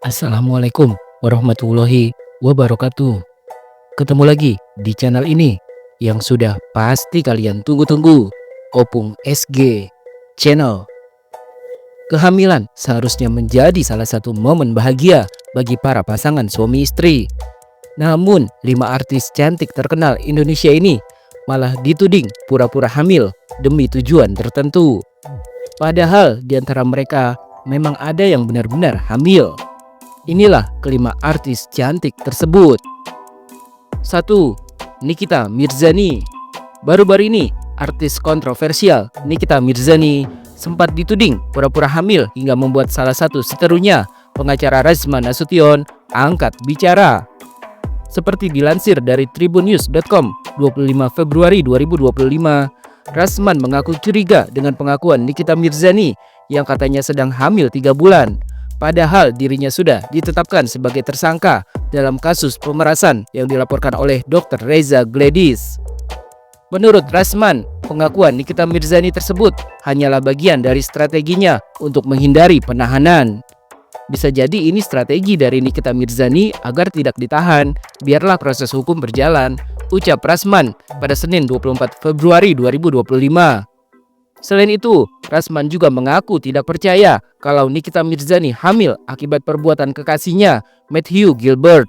Assalamualaikum warahmatullahi wabarakatuh. Ketemu lagi di channel ini yang sudah pasti kalian tunggu-tunggu, Opung SG Channel. Kehamilan seharusnya menjadi salah satu momen bahagia bagi para pasangan suami istri. Namun, 5 artis cantik terkenal Indonesia ini malah dituding pura-pura hamil demi tujuan tertentu. Padahal di antara mereka memang ada yang benar-benar hamil. Inilah kelima artis cantik tersebut. 1. Nikita Mirzani. Baru-baru ini, artis kontroversial Nikita Mirzani sempat dituding pura-pura hamil hingga membuat salah satu seterunya, pengacara Razman Nasution, angkat bicara. Seperti dilansir dari tribunnews.com 25 Februari 2025, Razman mengaku curiga dengan pengakuan Nikita Mirzani yang katanya sedang hamil 3 bulan. Padahal dirinya sudah ditetapkan sebagai tersangka dalam kasus pemerasan yang dilaporkan oleh Dr. Reza Gladys. Menurut Razman, pengakuan Nikita Mirzani tersebut hanyalah bagian dari strateginya untuk menghindari penahanan. Bisa jadi ini strategi dari Nikita Mirzani agar tidak ditahan, biarlah proses hukum berjalan, ucap Razman pada Senin 24 Februari 2025. Selain itu, Razman juga mengaku tidak percaya kalau Nikita Mirzani hamil akibat perbuatan kekasihnya, Matthew Gilbert.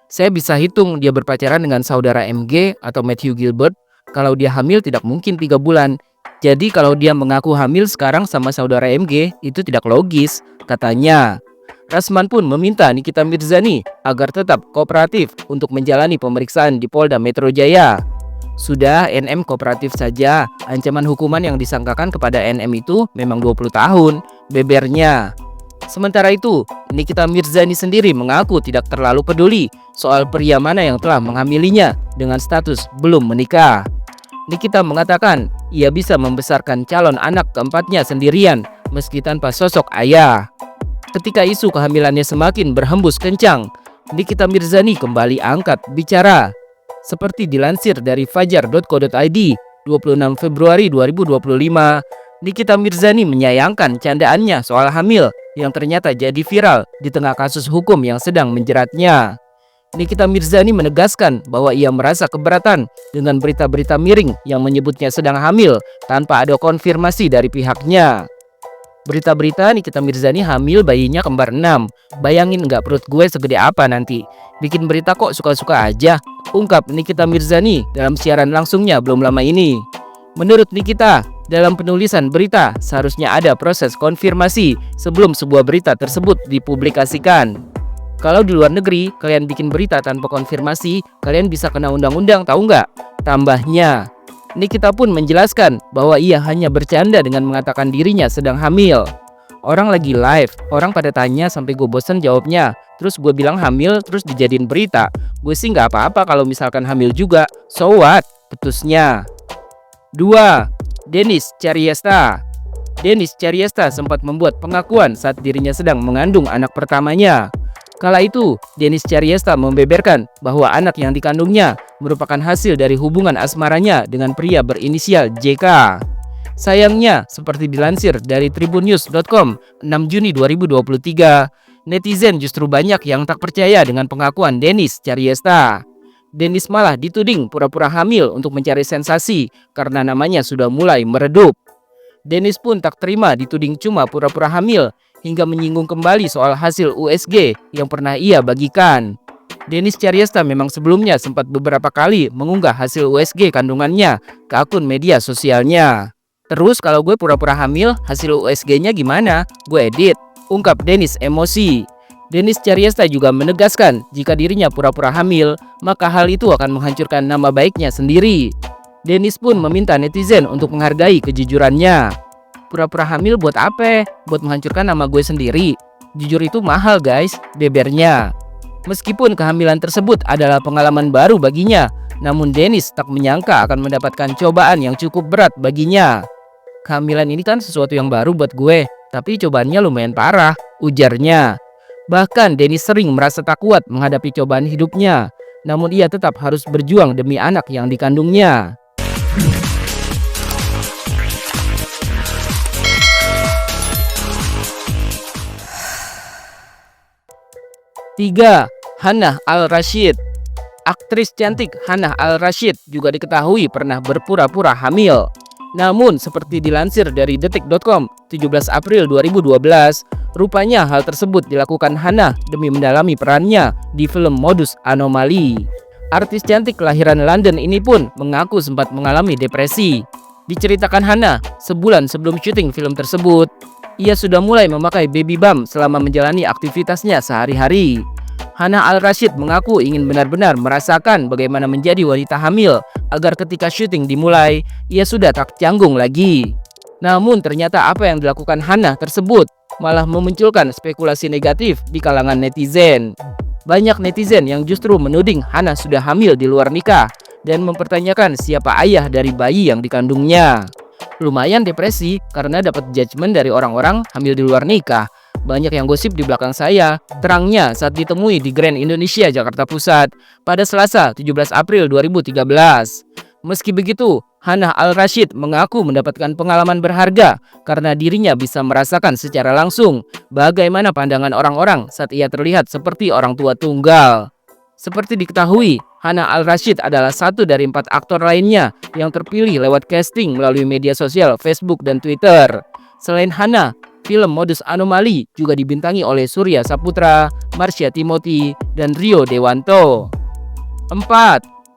Saya bisa hitung dia berpacaran dengan saudara MG atau Matthew Gilbert. Kalau dia hamil tidak mungkin 3 bulan. Jadi kalau dia mengaku hamil sekarang sama saudara MG, itu tidak logis, katanya. Razman pun meminta Nikita Mirzani agar tetap kooperatif untuk menjalani pemeriksaan di Polda Metro Jaya. Sudah, NM kooperatif saja. Ancaman hukuman yang disangkakan kepada NM itu memang 20 tahun, bebernya. Sementara itu, Nikita Mirzani sendiri mengaku tidak terlalu peduli soal pria mana yang telah menghamilinya dengan status belum menikah. Nikita mengatakan ia bisa membesarkan calon anak keempatnya sendirian meski tanpa sosok ayah. Ketika isu kehamilannya semakin berhembus kencang, Nikita Mirzani kembali angkat bicara. Seperti dilansir dari fajar.co.id 26 Februari 2025, Nikita Mirzani menyayangkan candaannya soal hamil yang ternyata jadi viral di tengah kasus hukum yang sedang menjeratnya. Nikita Mirzani menegaskan bahwa ia merasa keberatan dengan berita-berita miring yang menyebutnya sedang hamil tanpa ada konfirmasi dari pihaknya. Berita-berita Nikita Mirzani hamil bayinya kembar 6. Bayangin nggak perut gue segede apa nanti. Bikin berita kok suka-suka aja, ungkap Nikita Mirzani dalam siaran langsungnya belum lama ini. Menurut Nikita, dalam penulisan berita seharusnya ada proses konfirmasi sebelum sebuah berita tersebut dipublikasikan. Kalau di luar negeri kalian bikin berita tanpa konfirmasi, kalian bisa kena undang-undang, tahu nggak? Tambahnya, Nikita pun menjelaskan bahwa ia hanya bercanda dengan mengatakan dirinya sedang hamil. Orang lagi live, orang pada tanya sampai gue bosen jawabnya. Terus gue bilang hamil, terus dijadiin berita. Gue sih nggak apa-apa kalau misalkan hamil juga. So what? Petusnya. 2. Denis Caryesta. Denis Caryesta sempat membuat pengakuan saat dirinya sedang mengandung anak pertamanya. Kala itu, Denis Caryesta membeberkan bahwa anak yang dikandungnya merupakan hasil dari hubungan asmaranya dengan pria berinisial JK. Sayangnya, seperti dilansir dari tribunnews.com 6 Juni 2023, netizen justru banyak yang tak percaya dengan pengakuan Denis Caryesta. Denis malah dituding pura-pura hamil untuk mencari sensasi karena namanya sudah mulai meredup. Denis pun tak terima dituding cuma pura-pura hamil hingga menyinggung kembali soal hasil USG yang pernah ia bagikan. Denis Caryesta memang sebelumnya sempat beberapa kali mengunggah hasil USG kandungannya ke akun media sosialnya. Terus kalau gue pura-pura hamil, hasil USG-nya gimana? Gue edit, ungkap Denis emosi. Denis Caryesta juga menegaskan jika dirinya pura-pura hamil, maka hal itu akan menghancurkan nama baiknya sendiri. Denis pun meminta netizen untuk menghargai kejujurannya. Pura-pura hamil buat apa? Buat menghancurkan nama gue sendiri. Jujur itu mahal guys, bebernya. Meskipun kehamilan tersebut adalah pengalaman baru baginya, namun Denis tak menyangka akan mendapatkan cobaan yang cukup berat baginya. Kehamilan ini kan sesuatu yang baru buat gue, tapi cobaannya lumayan parah, ujarnya. Bahkan Denis sering merasa tak kuat menghadapi cobaan hidupnya, namun ia tetap harus berjuang demi anak yang dikandungnya. 3. Hannah Al-Rashid. Aktris cantik Hannah Al-Rashid juga diketahui pernah berpura-pura hamil. Namun seperti dilansir dari detik.com 17 April 2012, rupanya hal tersebut dilakukan Hannah demi mendalami perannya di film Modus Anomaly. Artis cantik kelahiran London ini pun mengaku sempat mengalami depresi. Diceritakan Hannah, sebulan sebelum syuting film tersebut, ia sudah mulai memakai baby bump selama menjalani aktivitasnya sehari-hari. Hannah Al-Rashid mengaku ingin benar-benar merasakan bagaimana menjadi wanita hamil agar ketika syuting dimulai, ia sudah tak canggung lagi. Namun ternyata apa yang dilakukan Hannah tersebut malah memunculkan spekulasi negatif di kalangan netizen. Banyak netizen yang justru menuding Hannah sudah hamil di luar nikah dan mempertanyakan siapa ayah dari bayi yang dikandungnya. Lumayan depresi karena dapat judgement dari orang-orang hamil di luar nikah. Banyak yang gosip di belakang saya, terangnya saat ditemui di Grand Indonesia Jakarta Pusat pada Selasa 17 April 2013. Meski begitu, Hannah Al-Rashid mengaku mendapatkan pengalaman berharga karena dirinya bisa merasakan secara langsung bagaimana pandangan orang-orang saat ia terlihat seperti orang tua tunggal. Seperti diketahui, Hannah Al-Rashid adalah satu dari 4 aktor lainnya yang terpilih lewat casting melalui media sosial Facebook dan Twitter. Selain Hannah, film Modus Anomaly juga dibintangi oleh Surya Saputra, Marsha Timothy, dan Rio Dewanto. 4.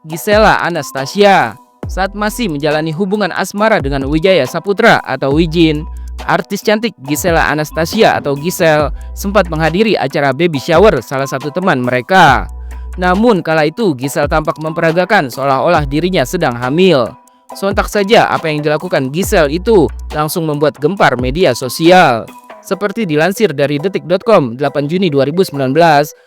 Gisela Anastasia. Saat masih menjalani hubungan asmara dengan Wijaya Saputra atau Wijin, artis cantik Gisela Anastasia atau Gisel sempat menghadiri acara baby shower salah satu teman mereka. Namun kala itu Gisel tampak memperagakan seolah-olah dirinya sedang hamil. Sontak saja apa yang dilakukan Gisel itu langsung membuat gempar media sosial. Seperti dilansir dari detik.com 8 Juni 2019,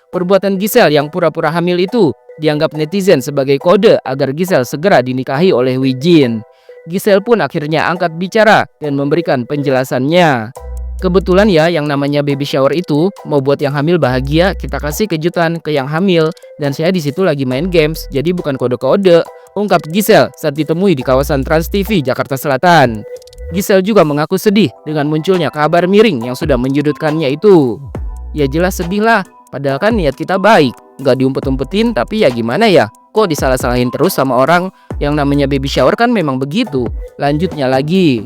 perbuatan Gisel yang pura-pura hamil itu dianggap netizen sebagai kode agar Gisel segera dinikahi oleh Wijin. Gisel pun akhirnya angkat bicara dan memberikan penjelasannya. Kebetulan ya yang namanya baby shower itu mau buat yang hamil bahagia, kita kasih kejutan ke yang hamil, dan saya di situ lagi main games, jadi bukan kode-kode, ungkap Gisel saat ditemui di kawasan Trans TV Jakarta Selatan. Gisel juga mengaku sedih dengan munculnya kabar miring yang sudah menyudutkannya itu. Ya jelas sedih lah, padahal kan niat kita baik, nggak diumpet-umpetin, tapi ya gimana ya, kok disalah-salahin terus sama orang, yang namanya baby shower kan memang begitu. Lanjutnya lagi,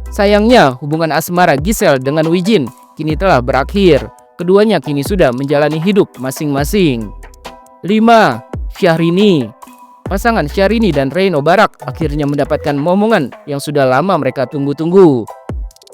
sayangnya hubungan asmara Gisel dengan Wijin kini telah berakhir. Keduanya kini sudah menjalani hidup masing-masing. 5. Syahrini. Pasangan Syahrini dan Reyno Barak akhirnya mendapatkan momongan yang sudah lama mereka tunggu-tunggu.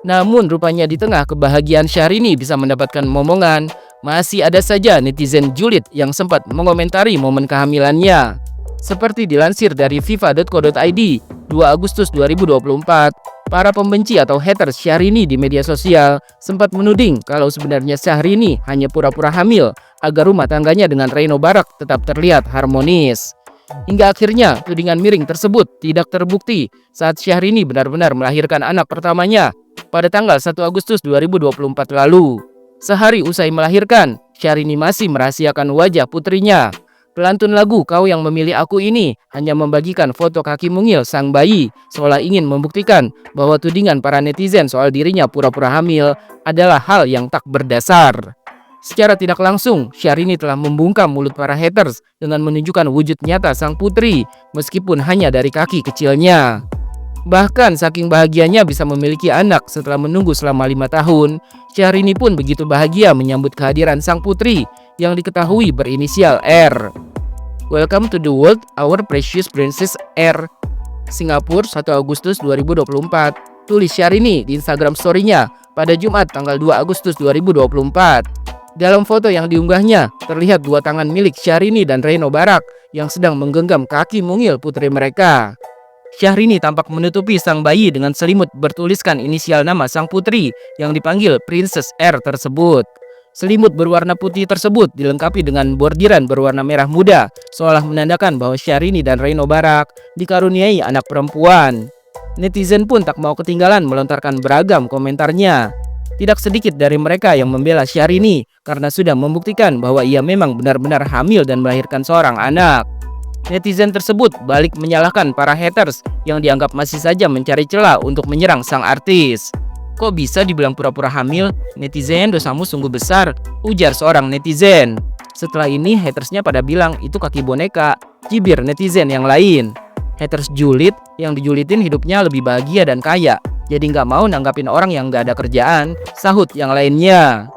Namun rupanya di tengah kebahagiaan Syahrini bisa mendapatkan momongan, masih ada saja netizen julid yang sempat mengomentari momen kehamilannya. Seperti dilansir dari fifa.co.id 2 Agustus 2024, para pembenci atau haters Syahrini di media sosial sempat menuding kalau sebenarnya Syahrini hanya pura-pura hamil agar rumah tangganya dengan Reyno Barak tetap terlihat harmonis. Hingga akhirnya tudingan miring tersebut tidak terbukti saat Syahrini benar-benar melahirkan anak pertamanya pada tanggal 1 Agustus 2024 lalu. Sehari usai melahirkan, Syahrini masih merahasiakan wajah putrinya. Pelantun lagu Kau Yang Memilih Aku ini hanya membagikan foto kaki mungil sang bayi, seolah ingin membuktikan bahwa tudingan para netizen soal dirinya pura-pura hamil adalah hal yang tak berdasar. Secara tidak langsung, Syahrini telah membungkam mulut para haters dengan menunjukkan wujud nyata sang putri, meskipun hanya dari kaki kecilnya. Bahkan saking bahagianya bisa memiliki anak setelah menunggu selama 5 tahun, Syahrini pun begitu bahagia menyambut kehadiran sang putri yang diketahui berinisial R. Welcome to the world, our precious princess R. Singapura 1 Agustus 2024, tulis Syahrini di Instagram story-nya pada Jumat tanggal 2 Agustus 2024. Dalam foto yang diunggahnya, terlihat 2 tangan milik Syahrini dan Reyno Barak yang sedang menggenggam kaki mungil putri mereka. Syahrini tampak menutupi sang bayi dengan selimut bertuliskan inisial nama sang putri yang dipanggil Princess R tersebut. Selimut berwarna putih tersebut dilengkapi dengan bordiran berwarna merah muda, seolah menandakan bahwa Syahrini dan Reyno Barak dikaruniai anak perempuan. Netizen pun tak mau ketinggalan melontarkan beragam komentarnya. Tidak sedikit dari mereka yang membela Syahrini karena sudah membuktikan bahwa ia memang benar-benar hamil dan melahirkan seorang anak. Netizen tersebut balik menyalahkan para haters yang dianggap masih saja mencari celah untuk menyerang sang artis. Kok bisa dibilang pura-pura hamil? Netizen, dosamu sungguh besar, ujar seorang netizen. Setelah ini hatersnya pada bilang itu kaki boneka. Cibir netizen yang lain. Haters julid yang dijulitin hidupnya lebih bahagia dan kaya. Jadi nggak mau nanggapin orang yang nggak ada kerjaan. Sahut yang lainnya.